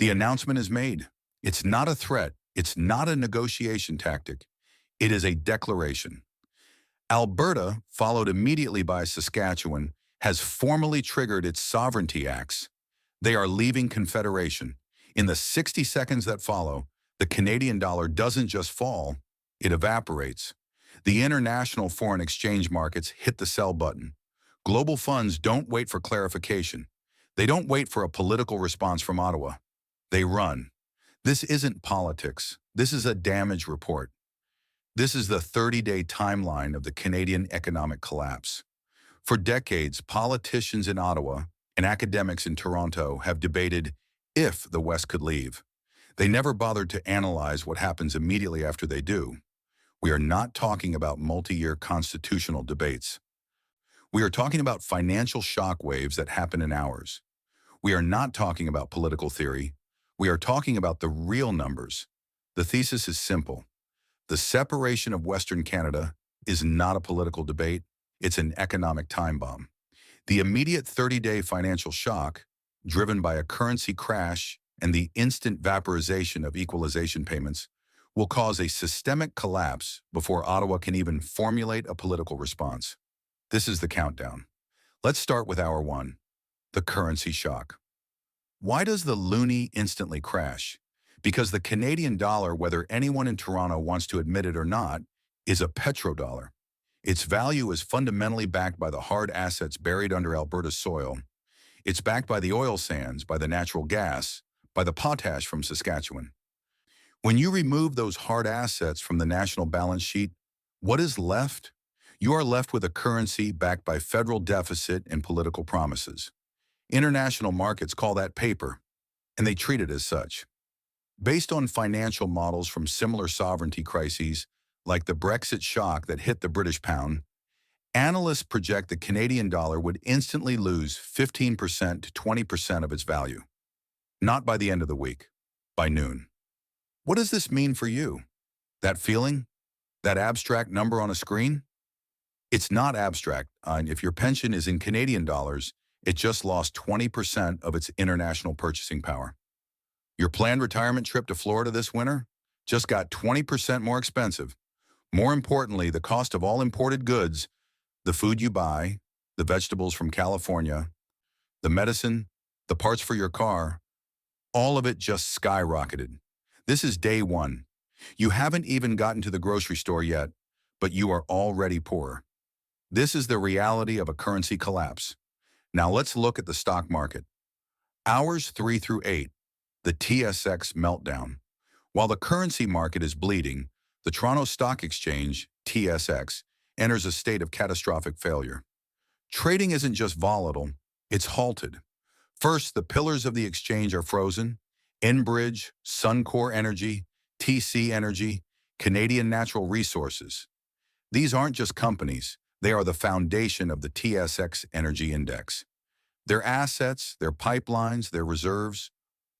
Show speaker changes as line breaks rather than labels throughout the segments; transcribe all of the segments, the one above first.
The announcement is made. It's not a threat. It's not a negotiation tactic. It is a declaration. Alberta, followed immediately by Saskatchewan, has formally triggered its sovereignty acts. They are leaving Confederation. In the 60 seconds that follow, the Canadian dollar doesn't just fall, it evaporates. The international foreign exchange markets hit the sell button. Global funds don't wait for clarification. They don't wait for a political response from Ottawa. They run. This isn't politics. This is a damage report. This is the 30-day timeline of the Canadian economic collapse. For decades, politicians in Ottawa and academics in Toronto have debated if the West could leave. They never bothered to analyze what happens immediately after they do. We are not talking about multi-year constitutional debates. We are talking about financial shockwaves that happen in hours. We are not talking about political theory. We are talking about the real numbers. The thesis is simple. The separation of Western Canada is not a political debate. It's an economic time bomb. The immediate 30-day financial shock, driven by a currency crash and the instant vaporization of equalization payments, will cause a systemic collapse before Ottawa can even formulate a political response. This is the countdown. Let's start with hour one, the currency shock. Why does the loonie instantly crash? Because the Canadian dollar, whether anyone in Toronto wants to admit it or not, is a petrodollar. Its value is fundamentally backed by the hard assets buried under Alberta's soil. It's backed by the oil sands, by the natural gas, by the potash from Saskatchewan. When you remove those hard assets from the national balance sheet, what is left? You are left with a currency backed by federal deficit and political promises. International markets call that paper, and they treat it as such. Based on financial models from similar sovereignty crises, like the Brexit shock that hit the British pound, analysts project the Canadian dollar would instantly lose 15% to 20% of its value. Not by the end of the week, by noon. What does this mean for you? That feeling? That abstract number on a screen? It's not abstract. If your pension is in Canadian dollars, it just lost 20% of its international purchasing power. Your planned retirement trip to Florida this winter just got 20% more expensive. More importantly, the cost of all imported goods, the food you buy, the vegetables from California, the medicine, the parts for your car, all of it just skyrocketed. This is day one. You haven't even gotten to the grocery store yet, but you are already poor. This is the reality of a currency collapse. Now let's look at the stock market. Hours 3 through 8, the TSX meltdown. While the currency market is bleeding, the Toronto Stock Exchange, TSX, enters a state of catastrophic failure. Trading isn't just volatile, it's halted. First, the pillars of the exchange are frozen. Enbridge, Suncor Energy, TC Energy, Canadian Natural Resources. These aren't just companies, they are the foundation of the TSX Energy Index. Their assets, their pipelines, their reserves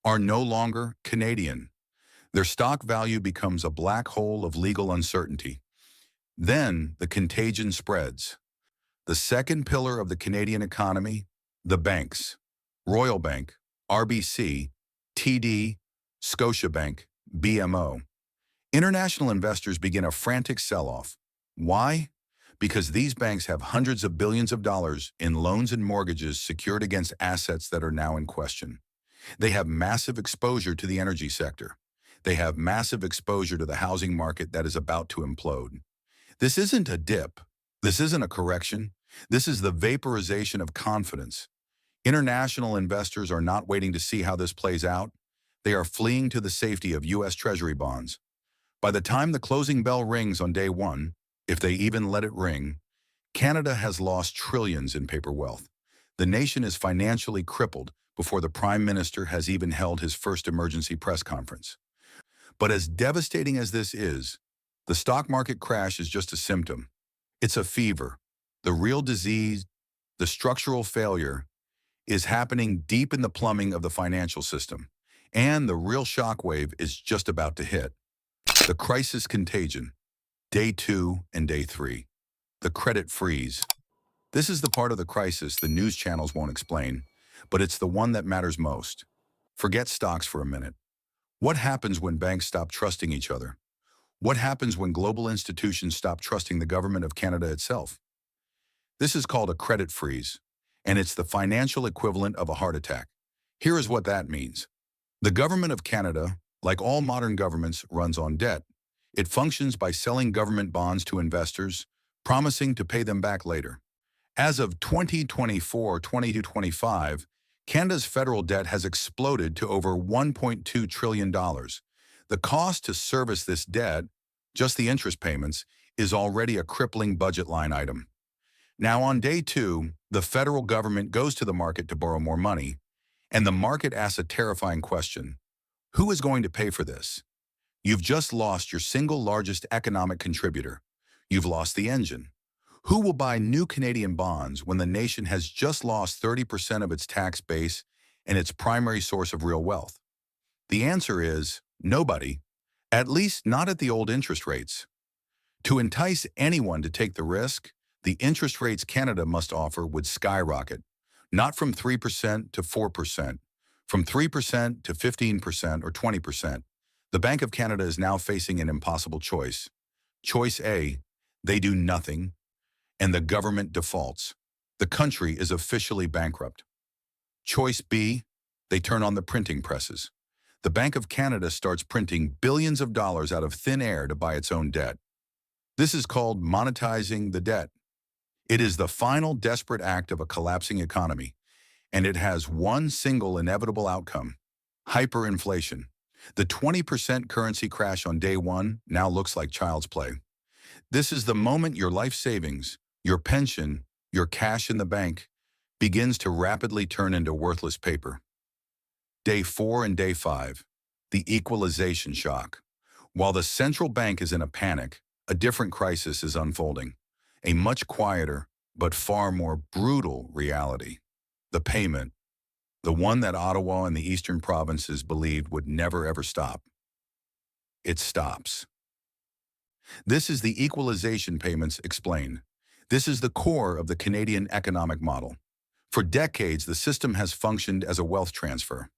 are no longer Canadian. Their stock value becomes a black hole of legal uncertainty. Then the contagion spreads. The second pillar of the Canadian economy, the banks. Royal Bank, RBC, TD, Scotiabank, BMO. International investors begin a frantic sell-off. Why? Because these banks have hundreds of billions of dollars in loans and mortgages secured against assets that are now in question. They have massive exposure to the energy sector. They have massive exposure to the housing market that is about to implode. This isn't a dip. This isn't a correction. This is the vaporization of confidence. International investors are not waiting to see how this plays out. They are fleeing to the safety of US Treasury bonds. By the time the closing bell rings on day one, if they even let it ring, Canada has lost trillions in paper wealth. The nation is financially crippled before the Prime Minister has even held his first emergency press conference. But as devastating as this is, the stock market crash is just a symptom. It's a fever. The real disease, the structural failure, is happening deep in the plumbing of the financial system, and the real shockwave is just about to hit. The crisis contagion, day 2 and day 3. The credit freeze. This is the part of the crisis the news channels won't explain, but it's the one that matters most. Forget stocks for a minute. What happens when banks stop trusting each other? What happens when global institutions stop trusting the government of Canada itself? This is called a credit freeze, and it's the financial equivalent of a heart attack. Here is what that means. The government of Canada, like all modern governments, runs on debt. It functions by selling government bonds to investors, promising to pay them back later. As of 2024-2025, Canada's federal debt has exploded to over $1.2 trillion. The cost to service this debt, just the interest payments, is already a crippling budget line item. Now on day two, the federal government goes to the market to borrow more money, and the market asks a terrifying question. Who is going to pay for this? You've just lost your single largest economic contributor. You've lost the engine. Who will buy new Canadian bonds when the nation has just lost 30% of its tax base and its primary source of real wealth? The answer is nobody, at least not at the old interest rates. To entice anyone to take the risk, the interest rates Canada must offer would skyrocket, not from 3% to 4%, from 3% to 15% or 20%. The Bank of Canada is now facing an impossible choice. Choice A, they do nothing, and the government defaults. The country is officially bankrupt. Choice B, they turn on the printing presses. The Bank of Canada starts printing billions of dollars out of thin air to buy its own debt. This is called monetizing the debt. It is the final desperate act of a collapsing economy, and it has one single inevitable outcome: hyperinflation. The 20% currency crash on day one now looks like child's play. This is the moment your life savings, your pension, your cash in the bank, begins to rapidly turn into worthless paper. Day 4 and Day 5, the equalization shock. While the central bank is in a panic, a different crisis is unfolding. A much quieter, but far more brutal reality. The payment, the one that Ottawa and the eastern provinces believed would never ever stop. It stops. This is the equalization payments explained. This is the core of the Canadian economic model. For decades, the system has functioned as a wealth transfer.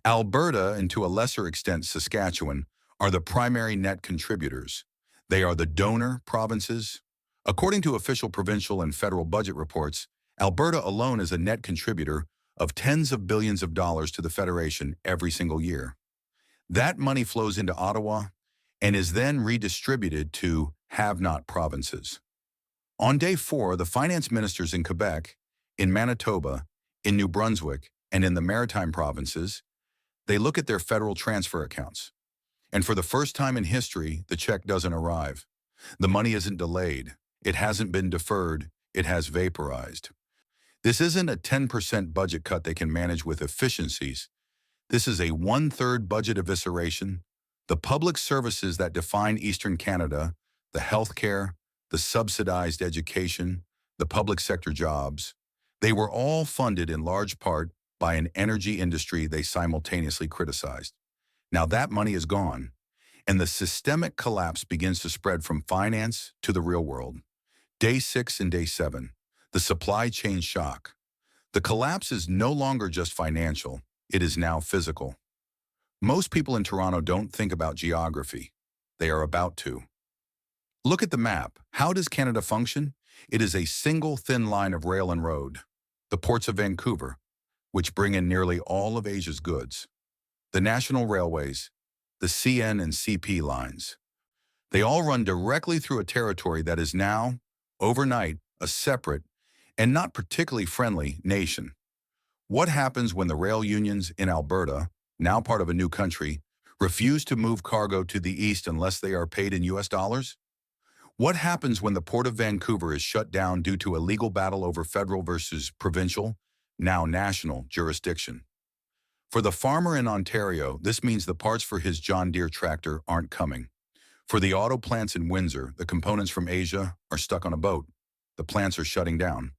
Alberta, and to a lesser extent Saskatchewan, are the primary net contributors. They are the donor provinces. According to official provincial and federal budget reports, Alberta alone is a net contributor of tens of billions of dollars to the Federation every single year. That money flows into Ottawa and is then redistributed to have-not provinces. On day 4, the finance ministers in Quebec, in Manitoba, in New Brunswick, and in the Maritime provinces, they look at their federal transfer accounts. And for the first time in history, the check doesn't arrive. The money isn't delayed. It hasn't been deferred. It has vaporized. This isn't a 10% budget cut they can manage with efficiencies. This is a 1/3 budget evisceration. The public services that define Eastern Canada, the healthcare, the subsidized education, the public sector jobs, they were all funded in large part by an energy industry they simultaneously criticized. Now that money is gone, and the systemic collapse begins to spread from finance to the real world. Day 6 and Day 7, the supply chain shock. The collapse is no longer just financial, it is now physical. Most people in Toronto don't think about geography. They are about to. Look at the map. How does Canada function? It is a single thin line of rail and road. The ports of Vancouver, which bring in nearly all of Asia's goods. The national railways, the CN and CP lines. They all run directly through a territory that is now, overnight, a separate and not particularly friendly nation. What happens when the rail unions in Alberta, now part of a new country, refuse to move cargo to the east unless they are paid in US dollars? What happens when the Port of Vancouver is shut down due to a legal battle over federal versus provincial, now national, jurisdiction? For the farmer in Ontario, this means the parts for his John Deere tractor aren't coming. For the auto plants in Windsor, the components from Asia are stuck on a boat. The plants are shutting down.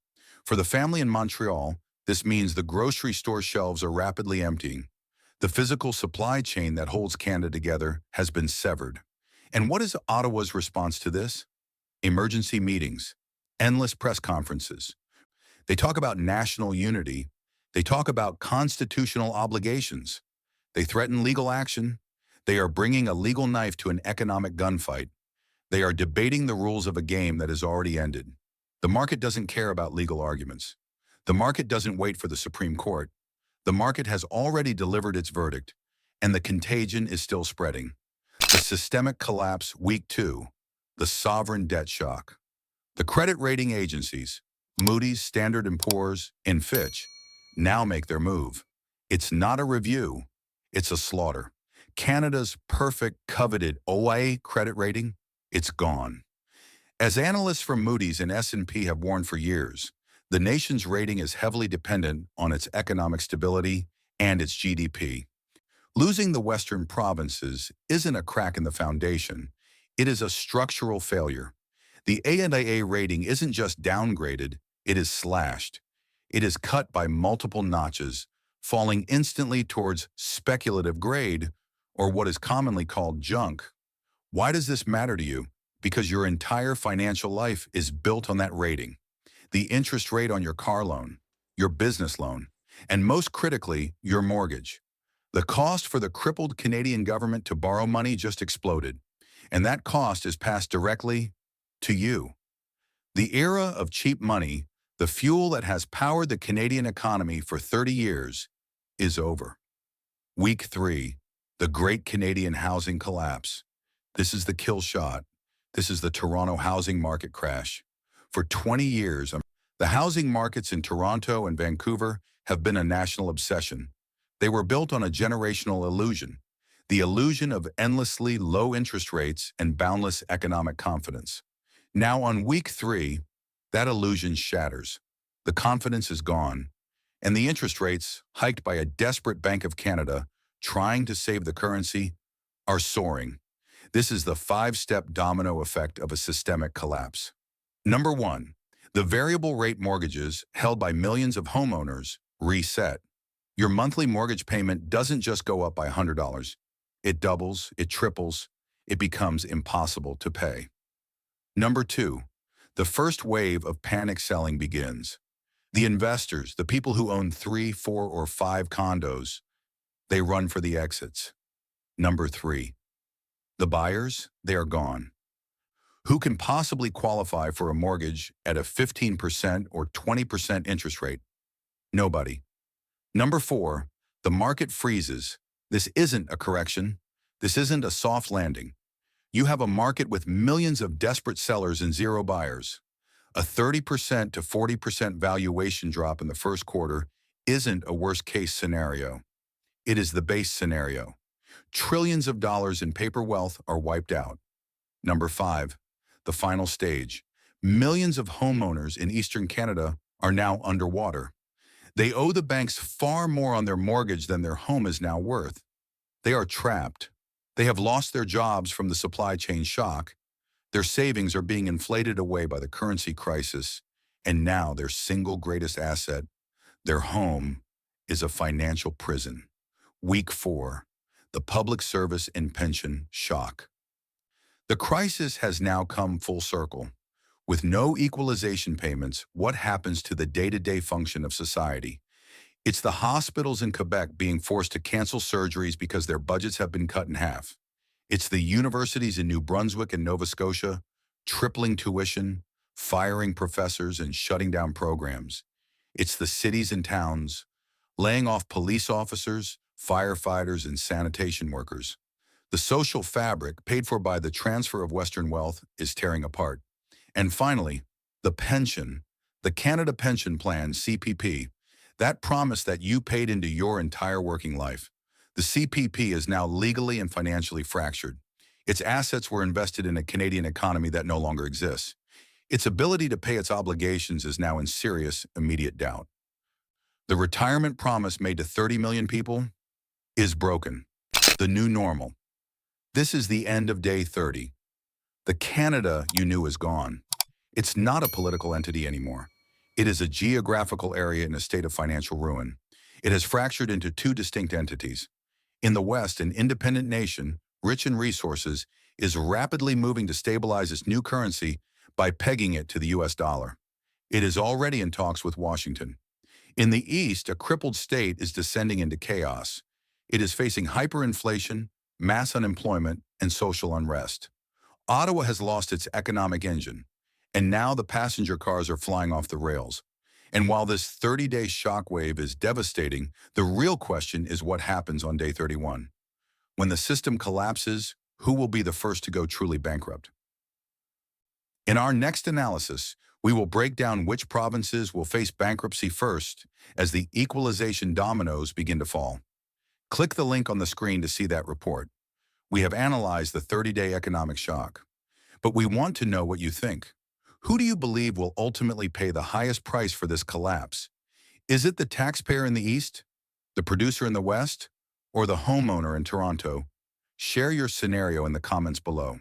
For the family in Montreal, this means the grocery store shelves are rapidly emptying. The physical supply chain that holds Canada together has been severed. And what is Ottawa's response to this? Emergency meetings, endless press conferences. They talk about national unity. They talk about constitutional obligations. They threaten legal action. They are bringing a legal knife to an economic gunfight. They are debating the rules of a game that has already ended. The market doesn't care about legal arguments. The market doesn't wait for the Supreme Court. The market has already delivered its verdict, and the contagion is still spreading. The systemic collapse, week 2, the sovereign debt shock. The credit rating agencies, Moody's, Standard & Poor's, and Fitch, now make their move. It's not a review, it's a slaughter. Canada's perfect, coveted OA credit rating, it's gone. As analysts from Moody's and S&P have warned for years, the nation's rating is heavily dependent on its economic stability and its GDP. Losing the Western provinces isn't a crack in the foundation. It is a structural failure. The A&A rating isn't just downgraded, it is slashed. It is cut by multiple notches, falling instantly towards speculative grade, or what is commonly called junk. Why does this matter to you? Because your entire financial life is built on that rating. The interest rate on your car loan, your business loan, and most critically, your mortgage. The cost for the crippled Canadian government to borrow money just exploded, and that cost is passed directly to you. The era of cheap money, the fuel that has powered the Canadian economy for 30 years, is over. Week 3, the Great Canadian Housing Collapse. This is the kill shot. This is the Toronto housing market crash. For 20 years, the housing markets in Toronto and Vancouver have been a national obsession. They were built on a generational illusion, the illusion of endlessly low interest rates and boundless economic confidence. Now on week 3, that illusion shatters. The confidence is gone, and the interest rates, hiked by a desperate Bank of Canada trying to save the currency, are soaring. This is the 5-step domino effect of a systemic collapse. Number 1, the variable rate mortgages held by millions of homeowners reset. Your monthly mortgage payment doesn't just go up by $100. It doubles, it triples, it becomes impossible to pay. Number 2, the first wave of panic selling begins. The investors, the people who own 3, 4, or 5 condos, they run for the exits. Number 3, the buyers, they are gone. Who can possibly qualify for a mortgage at a 15% or 20% interest rate? Nobody. Number 4, the market freezes. This isn't a correction. This isn't a soft landing. You have a market with millions of desperate sellers and zero buyers. A 30% to 40% valuation drop in the first quarter isn't a worst-case scenario. It is the base scenario. Trillions of dollars in paper wealth are wiped out. Number 5, the final stage. Millions of homeowners in Eastern Canada are now underwater. They owe the banks far more on their mortgage than their home is now worth. They are trapped. They have lost their jobs from the supply chain shock. Their savings are being inflated away by the currency crisis, and now their single greatest asset, their home, is a financial prison. Week 4, the public service and pension shock. The crisis has now come full circle. With no equalization payments, what happens to the day-to-day function of society? It's the hospitals in Quebec being forced to cancel surgeries because their budgets have been cut in half. It's the universities in New Brunswick and Nova Scotia tripling tuition, firing professors, and shutting down programs. It's the cities and towns laying off police officers, firefighters, and sanitation workers. The social fabric, paid for by the transfer of Western wealth, is tearing apart. And finally, the pension, the Canada Pension Plan, CPP, that promise that you paid into your entire working life. The CPP is now legally and financially fractured. Its assets were invested in a Canadian economy that no longer exists. Its ability to pay its obligations is now in serious, immediate doubt. The retirement promise made to 30 million people is broken. The new normal. This is the end of day 30. The Canada you knew is gone. It's not a political entity anymore. It is a geographical area in a state of financial ruin. It has fractured into 2 distinct entities. In the West, an independent nation, rich in resources, is rapidly moving to stabilize its new currency by pegging it to the US dollar. It is already in talks with Washington. In the East, a crippled state is descending into chaos. It is facing hyperinflation, mass unemployment, and social unrest. Ottawa has lost its economic engine, and now the passenger cars are flying off the rails. And while this 30-day shockwave is devastating, the real question is what happens on day 31. When the system collapses, who will be the first to go truly bankrupt? In our next analysis, we will break down which provinces will face bankruptcy first as the equalization dominoes begin to fall. Click the link on the screen to see that report. We have analyzed the 30-day economic shock. But we want to know what you think. Who do you believe will ultimately pay the highest price for this collapse? Is it the taxpayer in the East, the producer in the West, or the homeowner in Toronto? Share your scenario in the comments below.